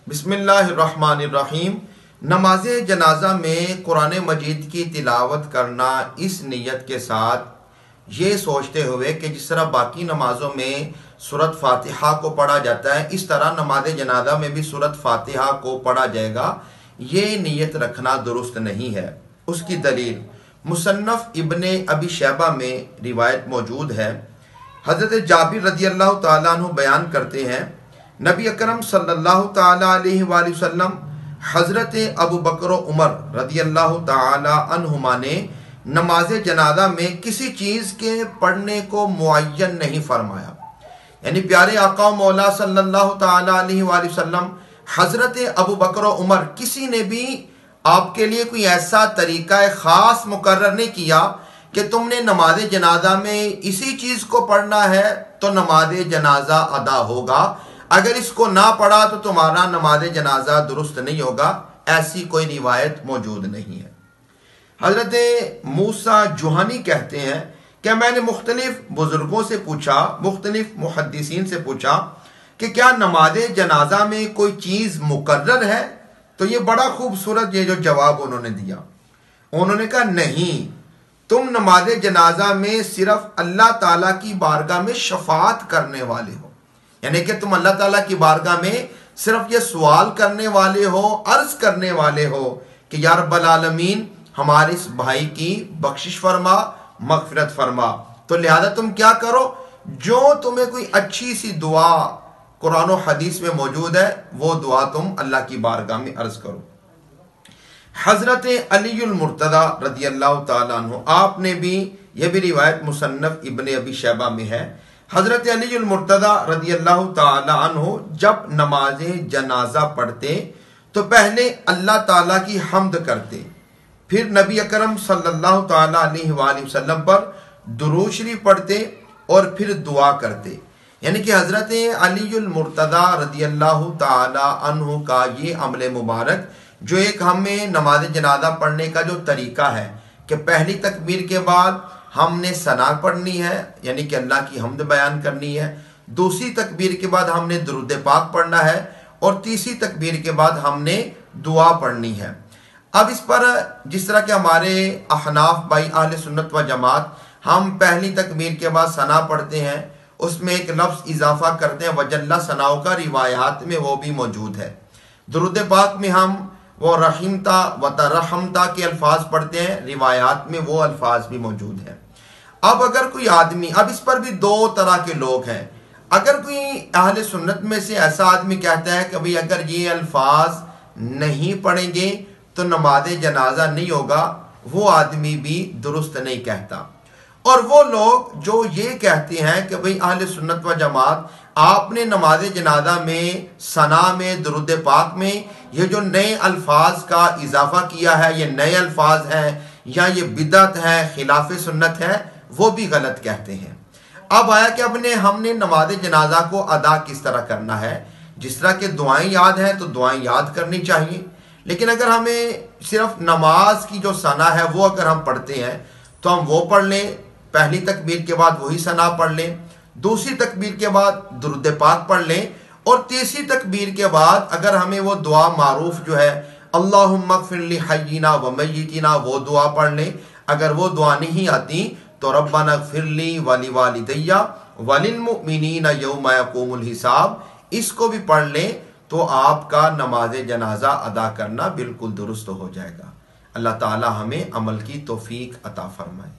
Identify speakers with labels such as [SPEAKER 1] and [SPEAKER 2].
[SPEAKER 1] بسم اللہ الرحمن الرحیم۔ نماز جنازہ میں قرآن مجید کی تلاوت کرنا اس نیت کے ساتھ، یہ سوچتے ہوئے کہ جس طرح باقی نمازوں میں سورۃ فاتحہ کو پڑھا جاتا ہے، اس طرح نماز جنازہ میں بھی سورۃ فاتحہ کو پڑھا جائے گا، یہ نیت رکھنا درست نہیں ہے۔ اس کی دلیل مصنف ابن ابی شیبہ میں روایت موجود ہے۔ حضرت جابر رضی اللہ تعالیٰ عنہ بیان کرتے ہیں، نبی اکرم صلی اللہ تعالیٰ علیہ وآلہ وسلم حضرت ابو بکر و عمر رضی اللہ تعالیٰ عنہما نے نماز جنازہ میں کسی چیز کے پڑھنے کو معین نہیں فرمایا، یعنی پیارے آقا و مولا صلی اللہ تعالیٰ علیہ وآلہ وسلم، حضرت ابو بکر و عمر، کسی نے بھی آپ کے لیے کوئی ایسا طریقہ خاص مقرر نہیں کیا کہ تم نے نماز جنازہ میں اسی چیز کو پڑھنا ہے تو نماز جنازہ ادا ہوگا، اگر اس کو نہ پڑھا تو تمہارا نماز جنازہ درست نہیں ہوگا، ایسی کوئی روایت موجود نہیں ہے۔ حضرت موسیٰ جوہنی کہتے ہیں کہ میں نے مختلف بزرگوں سے پوچھا، مختلف محدثین سے پوچھا کہ کیا نماز جنازہ میں کوئی چیز مقرر ہے؟ تو یہ بڑا خوبصورت یہ جو جواب انہوں نے دیا، انہوں نے کہا نہیں، تم نماز جنازہ میں صرف اللہ تعالیٰ کی بارگاہ میں شفاعت کرنے والے ہو، یعنی کہ تم اللہ تعالیٰ کی بارگاہ میں صرف یہ سوال کرنے والے ہو، عرض کرنے والے ہو کہ یا رب العالمین ہمارے اس بھائی کی بخشش فرما، مغفرت فرما۔ تو لہذا تم کیا کرو، جو تمہیں کوئی اچھی سی دعا قرآن و حدیث میں موجود ہے وہ دعا تم اللہ کی بارگاہ میں عرض کرو۔ حضرت علی المرتضی رضی اللہ تعالیٰ عنہ، آپ نے بھی، یہ بھی روایت مصنف ابن ابی شیبہ میں ہے، حضرت علی المرتضی رضی اللہ تعالیٰ عنہ جب نماز جنازہ پڑھتے تو پہلے اللہ تعالیٰ کی حمد کرتے، پھر نبی اکرم صلی اللہ تعالیٰ علیہ وآلہ وسلم پر درود شریف پڑھتے اور پھر دعا کرتے، یعنی کہ حضرت علی المرتضی رضی اللہ تعالیٰ عنہ کا یہ عمل مبارک، جو ایک ہمیں نماز جنازہ پڑھنے کا جو طریقہ ہے کہ پہلی تکبیر کے بعد ہم نے ثنا پڑھنی ہے، یعنی کہ اللہ کی حمد بیان کرنی ہے، دوسری تکبیر کے بعد ہم نے درود پاک پڑھنا ہے، اور تیسری تکبیر کے بعد ہم نے دعا پڑھنی ہے۔ اب اس پر جس طرح کہ ہمارے احناف بھائی اہل سنت و جماعت، ہم پہلی تکبیر کے بعد ثنا پڑھتے ہیں، اس میں ایک لفظ اضافہ کرتے ہیں وجل ثناؤ کا، روایات میں وہ بھی موجود ہے۔ درود پاک میں ہم وہ رحمتا و ترحمتا کے الفاظ پڑھتے ہیں، روایات میں وہ الفاظ بھی موجود ہیں۔ اب اگر کوئی آدمی، اب اس پر بھی دو طرح کے لوگ ہیں، اگر کوئی اہل سنت میں سے ایسا آدمی کہتا ہے کہ بھئی اگر یہ الفاظ نہیں پڑھیں گے تو نماز جنازہ نہیں ہوگا، وہ آدمی بھی درست نہیں کہتا۔ اور وہ لوگ جو یہ کہتے ہیں کہ بھئی اہل سنت و جماعت، آپ نے نماز جنازہ میں ثنا میں درود پاک میں یہ جو نئے الفاظ کا اضافہ کیا ہے، یہ نئے الفاظ ہیں یا یہ بدعت ہے، خلاف سنت ہے، وہ بھی غلط کہتے ہیں۔ اب آیا کہ ہم نے نماز جنازہ کو ادا کس طرح کرنا ہے، جس طرح کہ دعائیں یاد ہیں تو دعائیں یاد کرنی چاہیے، لیکن اگر ہمیں صرف نماز کی جو ثنا ہے وہ اگر ہم پڑھتے ہیں تو ہم وہ پڑھ لیں، پہلی تکبیر کے بعد وہی ثنا پڑھ لیں، دوسری تکبیر کے بعد درود پاک پڑھ لیں، اور تیسری تکبیر کے بعد اگر ہمیں وہ دعا معروف جو ہے اللہم اغفر لحینا و میتنا، وہ دعا پڑھ لیں۔ اگر وہ دعا نہیں آتی تو ربنا اغفر لی ولوالدی وللمؤمنین یوم یقوم الحساب، اس کو بھی پڑھ لیں تو آپ کا نماز جنازہ ادا کرنا بالکل درست ہو جائے گا۔ اللہ تعالی ہمیں عمل کی توفیق عطا فرمائے۔